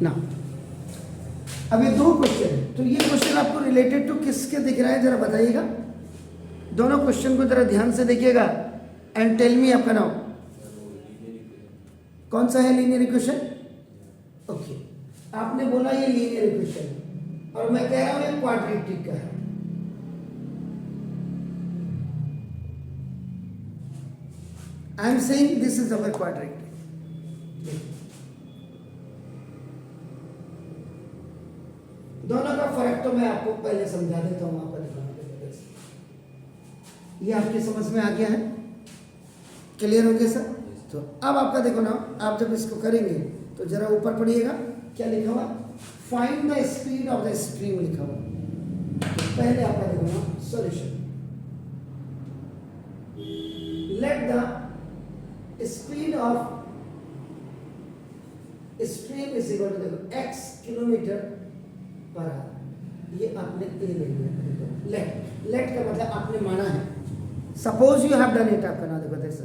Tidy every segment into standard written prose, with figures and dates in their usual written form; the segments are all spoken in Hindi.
ना। अभी दो क्वेश्चन है, तो ये क्वेश्चन आपको रिलेटेड टू किसके दिख रहा है जरा बताइएगा। दोनों क्वेश्चन को जरा ध्यान से देखिएगा एंड टेल मी आपका नाम कौन सा है। Linear equation, okay. आपने बोला ये लीनियर इक्वेशन और मैं कह रहा हूं ये क्वाड्रेटिक का है। I am saying this is our quadratic. दोनों का फर्क तो मैं आपको पहले समझा देता हूं, आपको दिखाने के लिए। ये आपकी समझ में आ गया है, क्लियर हो गया सर। तो अब आपका देखो ना, आप जब इसको करेंगे तो जरा ऊपर पढ़िएगा, क्या लिखा हुआ, find the speed of the stream लिखा हुआ। तो पहले आपका देखो ना solution, let the speed of stream is equal to देखो x किलोमीटर पर आवर। ये आपने ए ले लिया, लेट का मतलब आपने माना है, suppose you have done it. आपका ना देखो दिस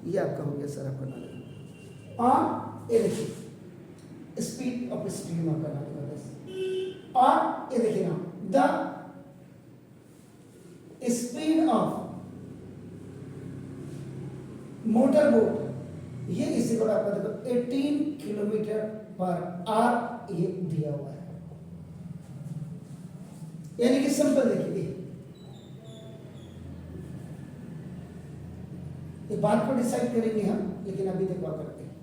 ये आपका हो गया सर, आपका ना देखो। और ये देखिए स्पीड ऑफ स्ट्रीम आपका ना देखो दिस। और ये देखिए ना the speed of motor boat, ये इसी को आपका देखो 18 किलोमीटर पर आवर ये दिया हुआ है। यानी कि सिंपल देखिए, ये बात को डिसाइड करेंगे हम, लेकिन अभी देखो करते हैं।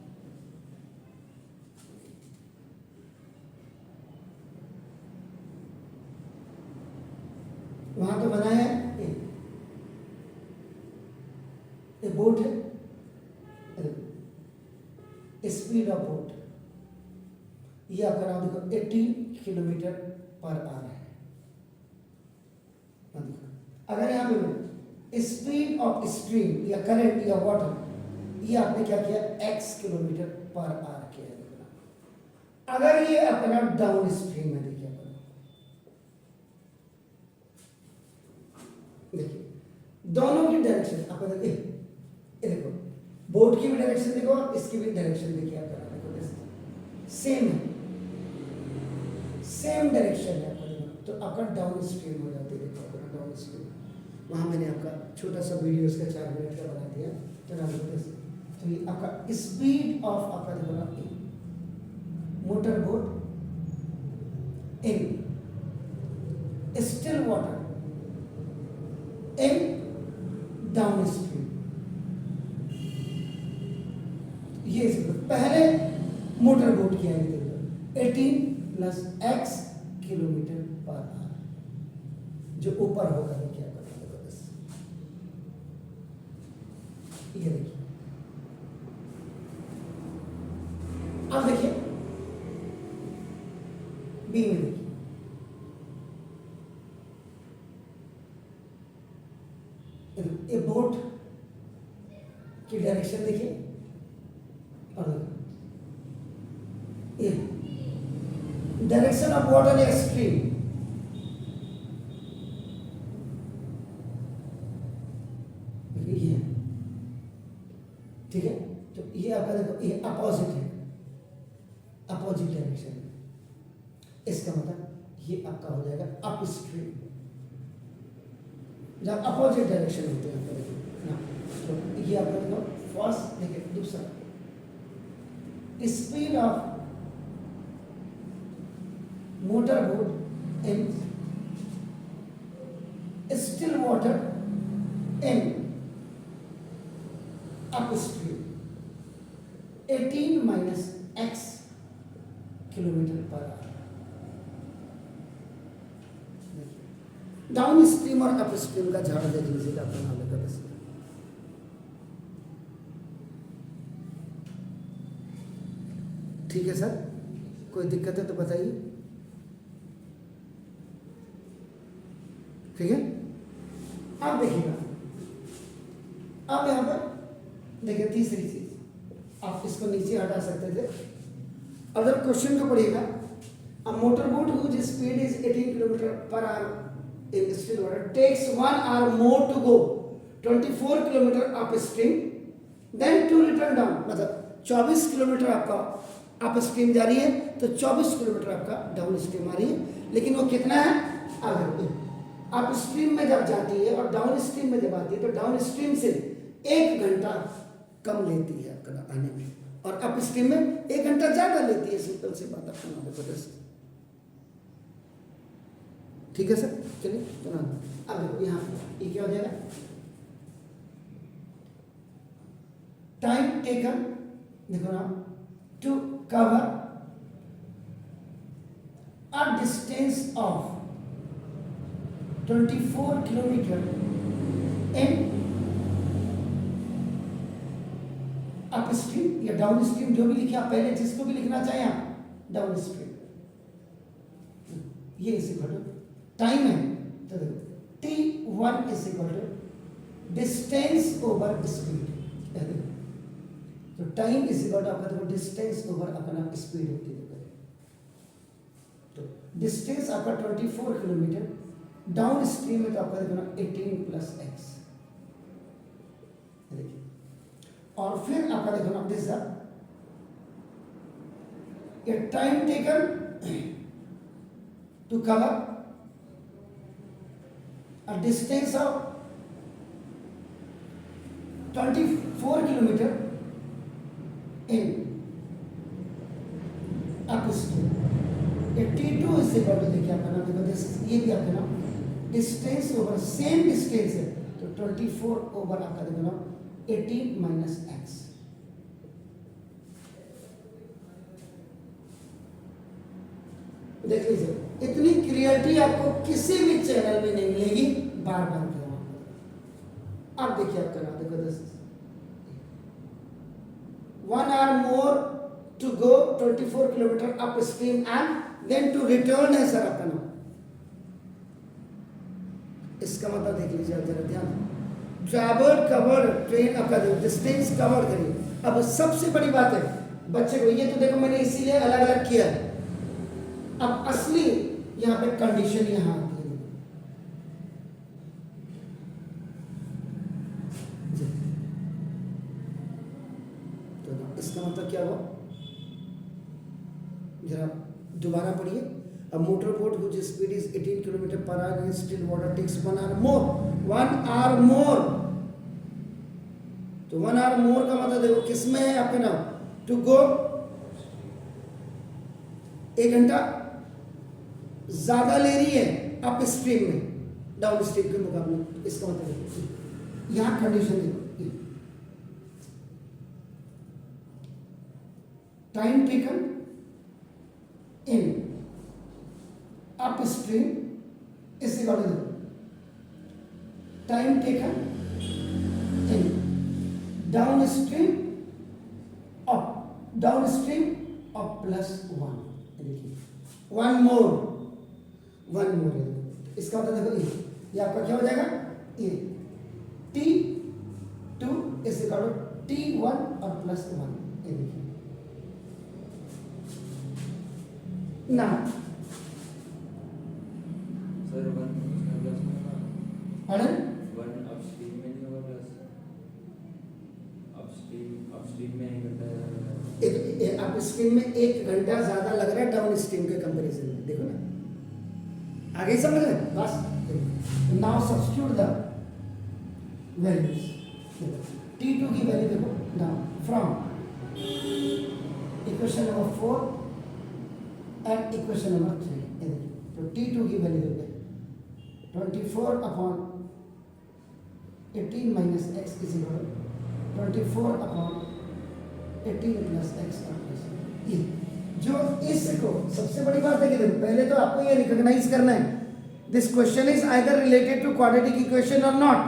वहां तो बनाया है, ये बोट है, स्पीड ऑफ बोट ये आपका नाम देखो 18 किलोमीटर पर आवर है। अगर यहाँ पे स्पीड ऑफ स्ट्रीम या करंट या वाटर, ये आपने क्या किया x किलोमीटर पर आवर किया है। अगर ये अपना डाउन स्ट्रीम है, देखिए दोनों की डायरेक्शन आपको देखो, बोट की भी डायरेक्शन देखो, इसकी भी डायरेक्शन देखिए आपका सेम है, सेम डायरेक्शन है आपका, तो आपका डाउन स्ट्रीम हो जाती है। देखो डाउन स्ट्रीम, वहाँ मैंने आपका छोटा सा वीडियो इसका 4 मिनट का बना दिया। तो ये आपका स्पीड ऑफ आपका देखो ना motor boat in still water in down stream, ये पहले मोटर बोट किया है 18 plus x kilometre per our, जो ऊपर होगा देखिए आपका बस ये देखिए। अब देखिए बी में देखिए, ये बोट की डायरेक्शन देखिए और ये direction of water in stream, ये ठीक है। तो ये आपका देखो ये अपोजिट है, अपोजिट डायरेक्शन, इसका मतलब ये आपका हो जाएगा अप स्ट्रीम, जब अपोजिट डायरेक्शन होते हैं आपका देखो। तो ये आपका देखो फर्स्ट, देखिए दूसरा speed of motor boat in still water in up stream 18 minus x kilometre per our. Down stream और अप स्ट्रीम का झाड़ देख लीजिएगा अपना नाम का बस। ठीक है सर, कोई दिक्कत है तो बताइए। ठीक है, अब देखिएगा, अब यहां पर देखिए तीसरी चीज, आप इसको नीचे हटा सकते थे। अगर क्वेश्चन को पढ़िएगा, a motor boat whose speed is 18 kilometre per our in still water takes 1 hour more to go 24 kilometre upstream then to return down, मतलब 24 किलोमीटर आपका अप स्ट्रीम जा रही है तो 24 किलोमीटर आपका डाउन स्ट्रीम आ रही है, लेकिन वो कितना है आगे। अप स्ट्रीम में जब जाती है और डाउन स्ट्रीम में जब आती है तो डाउन स्ट्रीम से 1 घंटा कम लेती है आपका आने में, और अप स्ट्रीम में 1 घंटा ज्यादा लेती है। सिंपल सी बात अपना जबरदस्त। ठीक है सर, चलिए तो अब देखो यहाँ ये क्या हो जाएगा, टाइम टेकन देखो ना to cover a distance of 24 kilometre in upstream या डाउन स्ट्रीम, जो भी लिखे आप पहले जिसको भी लिखना चाहें आप डाउन स्ट्रीम, ये इस इक्वल टू टाइम है तो देखो T1 is equal to distance over speed. तो टाइम इज इक्वल टू आपका देखो डिस्टेंस ओवर अपना स्पीड होती है। तो डिस्टेंस आपका 24 किलोमीटर, डाउन स्ट्रीम में तो आपका देखो ना 18 प्लस एक्स, देखिए। और फिर आपका देखो ना दिस ये time taken to cover a distance of 24 kilometer in upstream। ये T2 इससे इक्वल टू देखिए आपका नाम देखो, ये भी आपका नाम डिस्टेंस ओवर सेम डिस्टेंस है तो 24 ओवर आपका देखो ना 18 माइनस एक्स। देख लीजिए, इतनी क्लियरिटी आपको किसी भी चैनल में नहीं मिलेगी, बार बार करो। अब देखिए आपका नाम देखो 1 hour more to go 24 kilometer upstream and then to return है सर आपका नाम। इसका मतलब देख लीजिए आप जरा ध्यान, ट्रैवल कवर ट्रेन आपका डिस्टेंस कवर करिए। अब सबसे बड़ी बात है बच्चे को, ये तो देखो मैंने इसीलिए अलग अलग किया है। अब असली यहां पे कंडीशन यहां आती है, तो इसका मतलब क्या हुआ, जरा दोबारा पढ़िए। A motorboat whose speed is 18 km per hour in still water takes 1 hour more। 1 hour more, तो 1 hour more का मतलब देखो किसमें है आपका नाम, टू गो 1 घंटा ज्यादा ले रही है अप स्ट्रीम में डाउन स्ट्रीम के मुकाबले। इसका मतलब यहां कंडीशन देखो, time taken in upstream is equal to time taken in downstream of plus 1। देखिए 1 मोर है, इसका मतलब देखो ये आपका क्या हो जाएगा, ये T2 is equal to T1 और प्लस 1। ये देखिए ना सर 1 प्लस अरे 1 अपस्ट्रीम में नहीं होगा, प्लस अपस्ट्रीम में 1 घंटा अप स्ट्रीम में 1 घंटा ज्यादा लग रहा है डाउन स्ट्रीम के कंपैरिजन में। देखो ना आगे समझ रहे हैं बस। Now substitute the values, T2 की वैल्यू देखो now from equation number 4 and equation number 3। तो T2 की वैल्यू देखो 24 upon 18 minus x is equal 24 upon 18 plus x plus ये। जो इसको सबसे बड़ी बात है कि देखो पहले तो आपको ये रिकॉग्नाइज करना है this question is either related to quadratic equation और नॉट।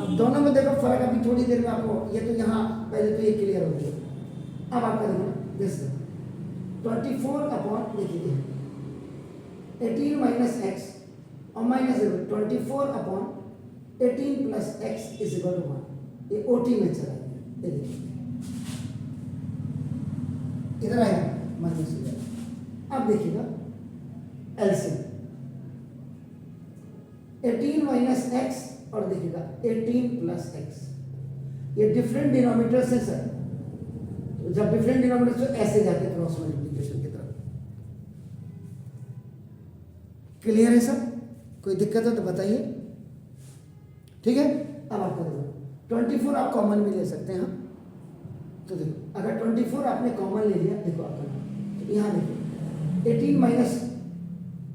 अब दोनों में देखो फर्क, अभी थोड़ी देर में आपको ये तो यहाँ पहले तो ये क्लियर हो गया। अब आपका देखो दिस 24 अपॉन देखिए 18 माइनस एक्स और minus 24 upon 18 plus x is equal to 1। ये ओटी में चला गया, ये देखिए इधर आएगा माइनस हो जाएगा। अब देखिएगा एलसीएम 18 माइनस एक्स और देखिएगा 18 प्लस एक्स, ये डिफरेंट डिनोमिनेटर्स है सर। तो जब डिफरेंट डिनोमिनेटर ऐसे जाते क्रॉस मल्टीप्लिकेशन की तरफ। क्लियर है सब? कोई दिक्कत हो तो बताइए। ठीक है, अब आपको देखो 24 आप कॉमन भी ले सकते हैं। तो देखो अगर 24 आपने कॉमन ले लिया, देखो आपका तो यहाँ देखो 18 माइनस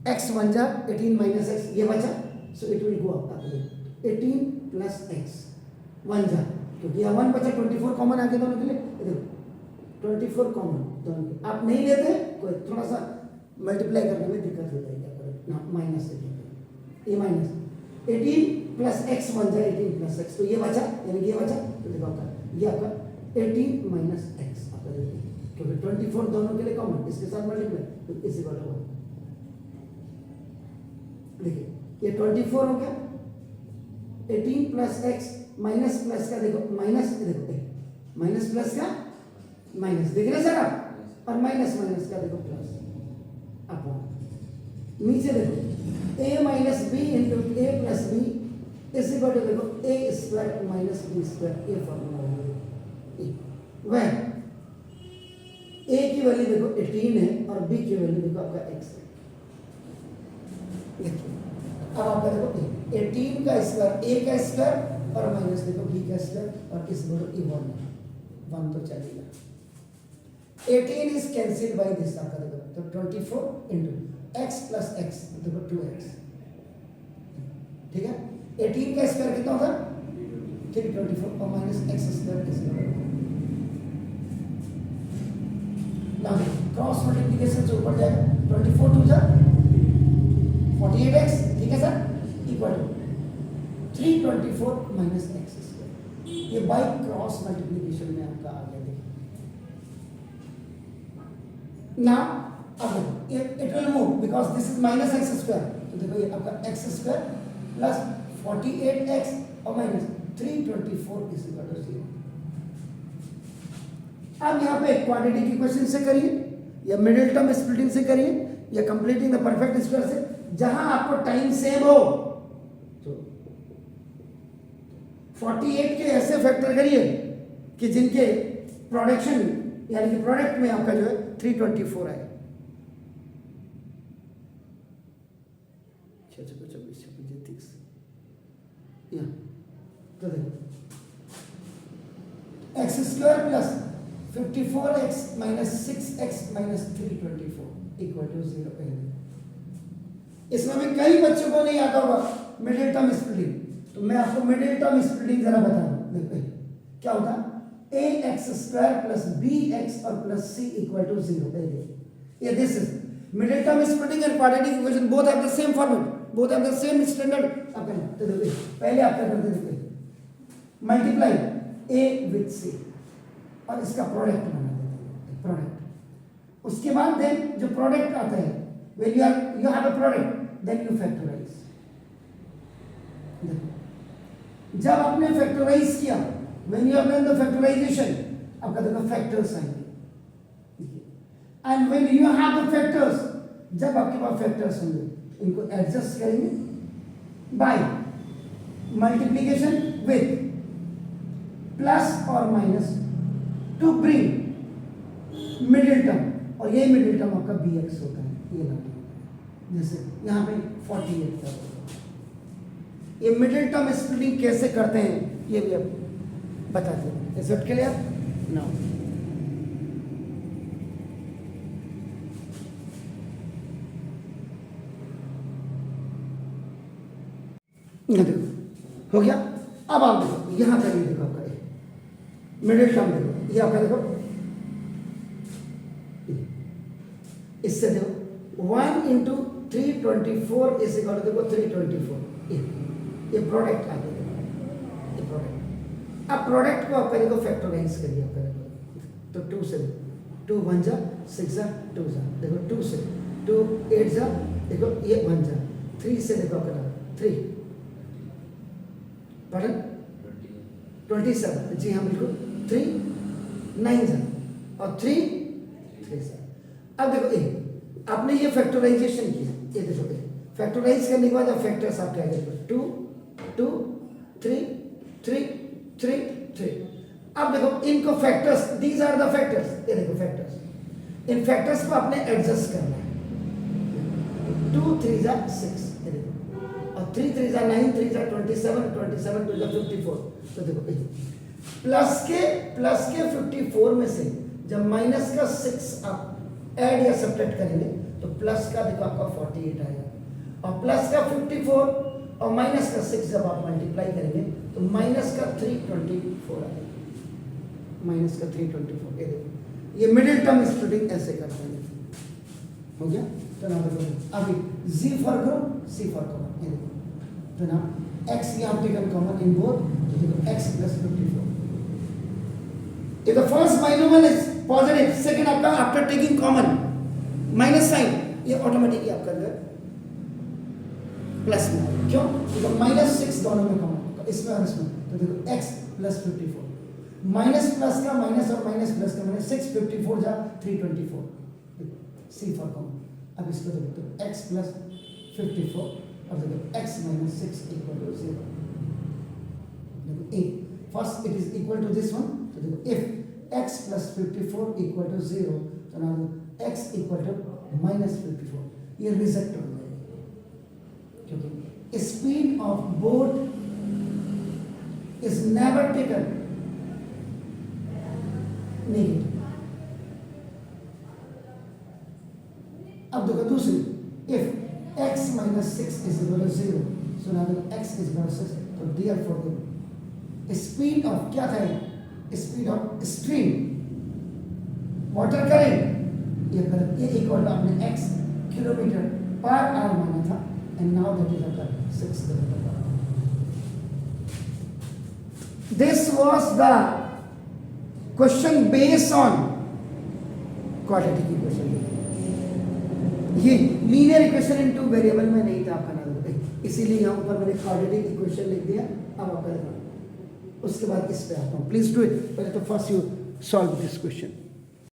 एक्स बन जा, 18 माइनस एक्स ये बचा, so it will go up. 18 plus x one जा, क्योंकि यहाँ 1 बचा, 24 कॉमन आ गया दोनों के लिए। देखो 24 कॉमन दोनों के, आप नहीं लेते कोई थोड़ा सा मल्टीप्लाई करने में दिक्कत हो जाएगी आपको, माइनस से ये माइनस 18 प्लस एक्स बन जाए, 18 प्लस एक्स, तो ये बचा, यानी ये बचा, तो देखो आपका ये आपका 18 माइनस एक्स आपका देखो, क्योंकि 24 दोनों के लिए कॉमन, इसके साथ मल्टीप्लाई, तो इसी को लगो। देखिए ये 24 हो गया, 18 प्लस एक्स माइनस प्लस का देखो माइनस, देखो माइनस प्लस का माइनस, देख रहे सर आप, और माइनस माइनस का देखो प्लस अपॉन, नीचे देखो a minus b into a plus b इसी को देखो a square minus b square, ये फॉर्मूला है। वह a की वैल्यू देखो 18 है और b की वैल्यू देखो आपका x है। देखिए अब आपका देखो 18 का स्क्वायर a का स्क्वायर और माइनस देखो b का स्क्वायर, और किस बोलो ये 1 तो चलेगा। 18 इज कैंसिल्ड बाय दिस आपका देखो, तो 24 इंटू x प्लस एक्स देखो 2x, ठीक है। 18 का स्क्वायर कितना होता है 324 और माइनस एक्स स्क्वायर ना क्रॉस मल्टीप्लिकेशन से ऊपर जाएगा, 24 टू जा 48x, ठीक है sir, equal to 324 minus x square. ये बाय क्रॉस मल्टीप्लिकेशन में आपका आ गया। देखिए now अब it will move because this is minus x square, तो देखो ये आपका x square प्लस 48x और माइनस 324 इज इक्वल टू 0। अब यहाँ पे क्वाड्रेटिक इक्वेशन से करिए या मिडिल टर्म स्प्लिटिंग से करिए या कंप्लीटिंग द परफेक्ट स्क्वायर से, जहां आपको टाइम सेम हो। तो 48 के ऐसे फैक्टर करिए कि जिनके प्रोडक्शन यानी कि प्रोडक्ट में आपका जो है 324 आए। 30 तो देखो x square plus 54x minus 6x minus 324 equal to 0। इसमें भी कई बच्चों को नहीं आता होगा मिडिल टर्म स्प्लिटिंग, तो मैं आपको मिडिल टर्म स्प्लिटिंग जरा बता दूं। देखो क्या होता है ax स्क्वायर प्लस bx और प्लस c इक्वल टू 0। ये this is middle term splitting and quadratic equation, both have the same formula, both have the same standard. आप तो देखो पहले आप क्या करते देखो मल्टीप्लाई a विद c और इसका प्रोडक्ट बना देते हैं, प्रोडक्ट। उसके बाद देन जो प्रोडक्ट आता है when you have a product then you factorize। जब आपने फैक्टराइज किया when you have done the factorization आपका देखो फैक्टर्स आएंगे, and when you have the factors जब आपके पास फैक्टर्स होंगे इनको एडजस्ट करेंगे बाय मल्टीप्लिकेशन विथ प्लस और minus two bring middle term, और ये मिडिल टर्म आपका bx होता है। ये ना जैसे यहाँ पे 48 का ये मिडिल टर्म स्प्लिटिंग कैसे करते हैं ये भी आप बताते हैं। Is it clear now? देखो हो गया। अब आप देखो यहाँ पर ये देखो आपका मिडिल टर्म देखो, ये आपका देखो इससे देखो 1 इंटू 324 इस इक्वल देखो 324, ये प्रोडक्ट आ गया, ये प्रोडक्ट। अब प्रोडक्ट को आप पहले को फैक्टराइज करिए आप पहले, तो 2 से 2 1 जा 6 जा 2 जा देखो 2 से 2 8 जा देखो ये 1 जा 3 से देखो आपका 3 पढ़ें 27 जी हाँ बिल्कुल 3 9 जा और 3 3 जा। अब देखो ए आपने ये फैक्टराइजेशन किया, ये देखो ए फैक्टराइज करने के बाद अब फैक्टर्स आप क्या करेंगे 2 2 3 3 3 3। अब देखो इनको factors, these are the factors, ये देखो फैक्टर्स, इन फैक्टर्स को आपने एडजस्ट करना है। 2 3 जा 6, ये देखो, और 3 3 जा 9, 3 जा 27, 27 2 जा 54। तो देखो प्लस के 54 में से जब माइनस का 6 आप ऐड या सब्ट्रैक्ट करेंगे तो प्लस का देखो आपका 48 आएगा, और प्लस का 54 और माइनस का 6 जब आप मल्टीप्लाई करेंगे तो माइनस का 324 आएगा, माइनस का 324। ये देखो ये मिडिल टर्म स्प्लिटिंग ऐसे करते हैं, हो गया। तो ना देखो अभी Z for group, C for common, ये देखो तो ना x यहाँ टेकन कॉमन इन बोथ, तो देखो x plus 54। If the first binomial is positive, second आपका after taking common minus sign, ये ऑटोमेटिकली आपका जो है प्लस में आएगा। क्यों? क्योंकि माइनस 6 दोनों में कॉमन, इसमें और इसमें, तो देखो x प्लस 54, माइनस प्लस का माइनस और माइनस प्लस का माइनस, 6 54 जा 324, C फॉर कॉमन। अब इसको देखो तो x प्लस 54 और देखो x माइनस 6 इक्वल टू 0। देखो a first it is equal to this one, तो देखो if x plus 54 equal to 0, तो now x equal to minus 54, ये रिजेक्ट हो जाएगा क्योंकि speed of boat is never taken negative. अब देखो दूसरी, if x minus 6 is equal to 0, so now x is equal to 6, तो dear for the speed of क्या था, speed of stream water current, ये करंट, ये इक्वल टू आपने x किलोमीटर पर आवर माना था, एंड नाउ दैट इज आपका 6 kilometre per our. This was the question based on quadratic equation. ये लीनियर इक्वेशन इन 2 वेरिएबल में नहीं था आपका नाम, इसीलिए यहाँ ऊपर मैंने क्वाड्रेटिक इक्वेशन लिख दिया। अब आपका उसके बाद इस पे आता हूँ, प्लीज डू इट। पहले तो first you solve this question.